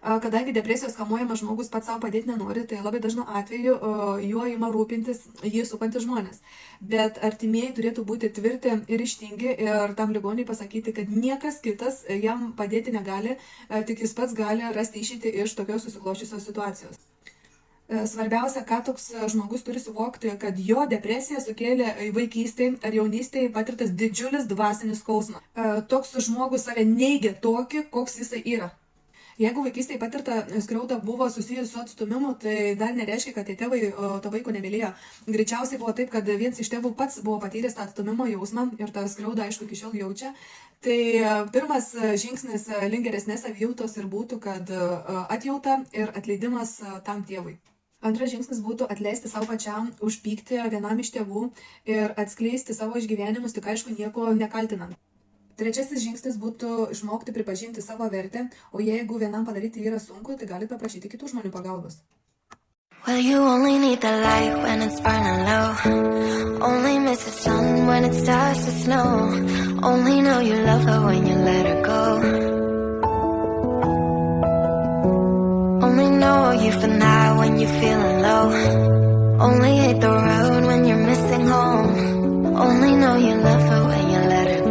Kadangi depresijos kamuojamas žmogus pats savo padėti nenori, tai labai dažnu atveju juo ima rūpintis jį supantys žmonės. Bet artimieji turėtų būti tvirti ir ryžtingi ir tam ligoniui pasakyti, kad niekas kitas jam padėti negali, tik jis pats gali rasti išeitį iš tokios susikloščiusios situacijos. Svarbiausia, ką toks žmogus turi suvokti, kad jo depresija sukėlė vaikystėje ar jaunystėje patirtas didžiulis dvasinis skausmas. Toks žmogus save neigia tokį, koks jisai yra. Jeigu vaikystėje patirta skriauda buvo susijęs su atstumimu, tai dar nereiškia, kad tie tėvai to vaiko nemylėjo. Greičiausiai buvo taip, kad vienas iš tėvų pats buvo patyręs tą atstumimo jausmą ir tą skriaudą, aišku, iki šiol jaučia. Tai pirmas žingsnis link geresnės savijautos ir būtų, kad atjauta ir atleidimas tam tėvui. Antras žingsnis būtų atleisti savo pačiam už pyktį vienam iš tėvų ir atskleisti savo išgyvenimus, tik aišku, nieko nekaltinant. Trečiasis žingsnis būtų išmokti pripažinti savo vertę, o jeigu vienam padaryti yra sunku, tai galite paprašyti kitų žmonių pagalbos. Well, you only need the light when it's burning low. Only miss the sun when it starts to snow. Only know you love her when you let her go. Only know you for now when you're feeling low. Only hate the road when you're missing home. Only know you love her when you let her go.